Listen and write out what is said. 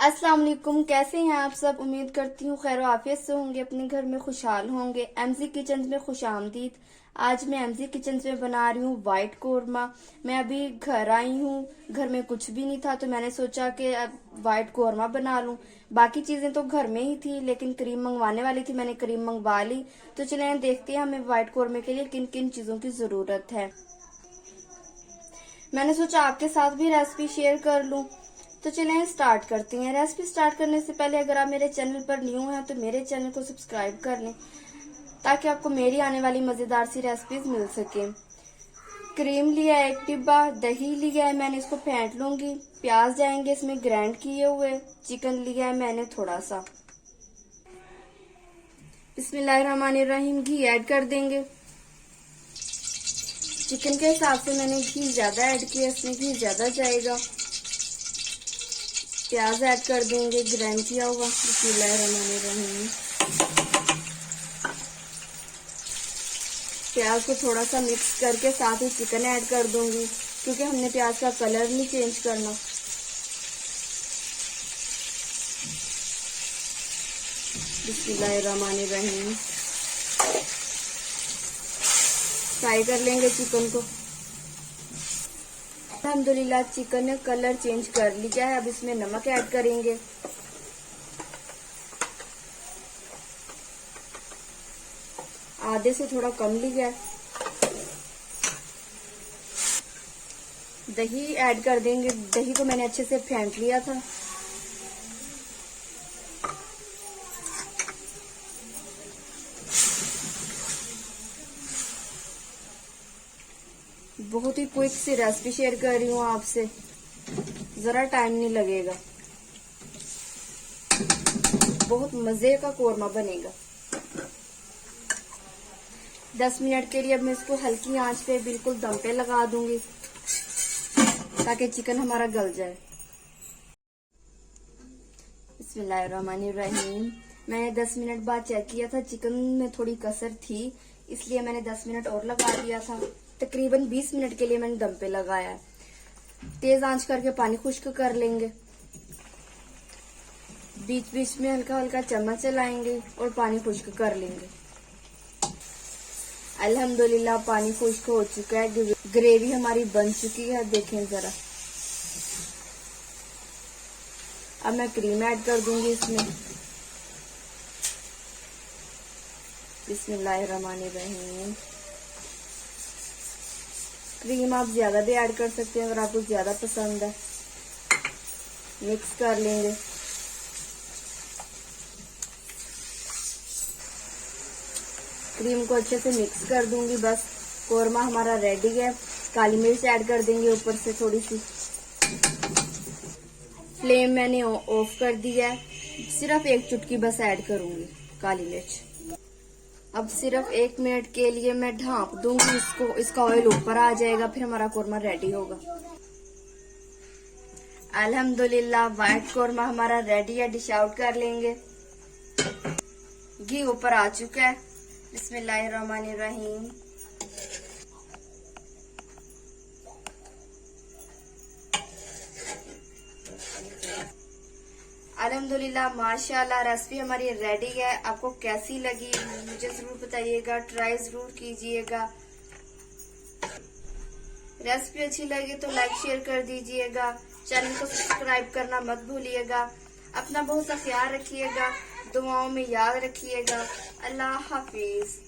अस्सलाम वालेकुम। कैसे हैं आप सब? उम्मीद करती हूँ खैर आफियत से होंगे, अपने घर में खुशहाल होंगे। एमजी किचन में खुश आमदीद। आज मैं एमजी किचन में बना रही हूँ वाइट कोरमा। मैं अभी घर आई हूँ, घर में कुछ भी नहीं था तो मैंने सोचा कि अब वाइट कोरमा बना लूँ। बाकी चीजें तो घर में ही थी लेकिन क्रीम मंगवाने वाली थी, मैंने क्रीम मंगवा ली। तो चले देखते हैं हमें वाइट कोरमे के लिए किन किन चीजों की जरूरत है। मैंने सोचा आपके साथ भी रेसिपी शेयर कर लूं। तो चलें स्टार्ट करते हैं। रेसिपी स्टार्ट करने से पहले अगर आप मेरे चैनल पर न्यू हैं तो मेरे चैनल को सब्सक्राइब कर लें ताकि आपको मेरी आने वाली मजेदार सी रेसिपीज मिल सके। क्रीम लिया है 1 डिब्बा, दही लिया है मैंने, इसको फेंट लूंगी। प्याज जाएंगे इसमें ग्राइंड किए हुए। चिकन लिया है मैंने थोड़ा सा। बिस्मिल्लाहिर्रहमानिर्रहीम। घी ऐड कर देंगे। चिकन के हिसाब से मैंने घी ज्यादा ऐड किया, इसमें घी ज्यादा जाएगा। प्याज ऐड कर देंगे ग्राइंड किया हुआ। बिस्मिल्लाहिर्रहमानिर्रहीम। प्याज को थोड़ा सा मिक्स करके साथ ही चिकन ऐड कर दूंगी क्योंकि हमने प्याज का कलर नहीं चेंज करना। बिस्मिल्लाहिर्रहमानिर्रहीम। फ्राई कर लेंगे चिकन को। अल्हम्दुलिल्लाह चिकन ने कलर चेंज कर लिया है। अब इसमें नमक ऐड करेंगे। आधे से थोड़ा कम लिया है। दही ऐड कर देंगे। दही को मैंने अच्छे से फेंट लिया था। बहुत ही क्विक सी रेसिपी शेयर कर रही हूँ आपसे, जरा टाइम नहीं लगेगा। बहुत मजे का कोरमा बनेगा। 10 मिनट के लिए अब मैं इसको हल्की आंच पे बिल्कुल दम पे लगा दूंगी ताकि चिकन हमारा गल जाए। बिस्मिल्लाहिर्रहमानिर्रहीम। मैंने 10 मिनट बाद चेक किया था, चिकन में थोड़ी कसर थी इसलिए मैंने 10 मिनट और लगा दिया था। तकरीबन 20 मिनट के लिए मैंने दम पे लगाया। तेज आंच करके पानी खुश्क कर लेंगे। बीच बीच में हल्का हल्का चम्मच चलाएंगे और पानी खुश्क कर लेंगे। अल्हम्दुलिल्लाह पानी खुश्क हो चुका है, ग्रेवी हमारी बन चुकी है। देखें जरा। अब मैं क्रीम ऐड कर दूंगी इसमें। बिस्मिल्लाहिर्रहमानिर्रहीम। क्रीम आप ज्यादा भी ऐड कर सकते हैं अगर आपको ज्यादा पसंद है। मिक्स कर लेंगे। क्रीम को अच्छे से मिक्स कर दूंगी। बस कोरमा हमारा रेडी है। काली मिर्च ऐड कर देंगे ऊपर से थोड़ी सी। फ्लेम मैंने ऑफ कर दिया है। सिर्फ 1 चुटकी बस ऐड करूंगी काली मिर्च। अब सिर्फ 1 मिनट के लिए मैं ढांप दूंगी इसको। इसका ऑयल ऊपर आ जाएगा फिर हमारा कोरमा रेडी होगा। अल्हम्दुलिल्लाह वाइट कोरमा हमारा रेडी है। डिश आउट कर लेंगे। घी ऊपर आ चुका है। बिस्मिल्लाहिर्रहमानिर्रहीम। अल्हम्दुलिल्लाह माशाल्लाह रेसिपी हमारी रेडी है। आपको कैसी लगी मुझे जरूर बताइएगा, ट्राई जरूर कीजिएगा। रेसिपी अच्छी लगी तो लाइक शेयर कर दीजिएगा। चैनल को सब्सक्राइब करना मत भूलिएगा। अपना बहुत सा ख्याल रखिएगा, दुआओं में याद रखिएगा। अल्लाह हाफिज।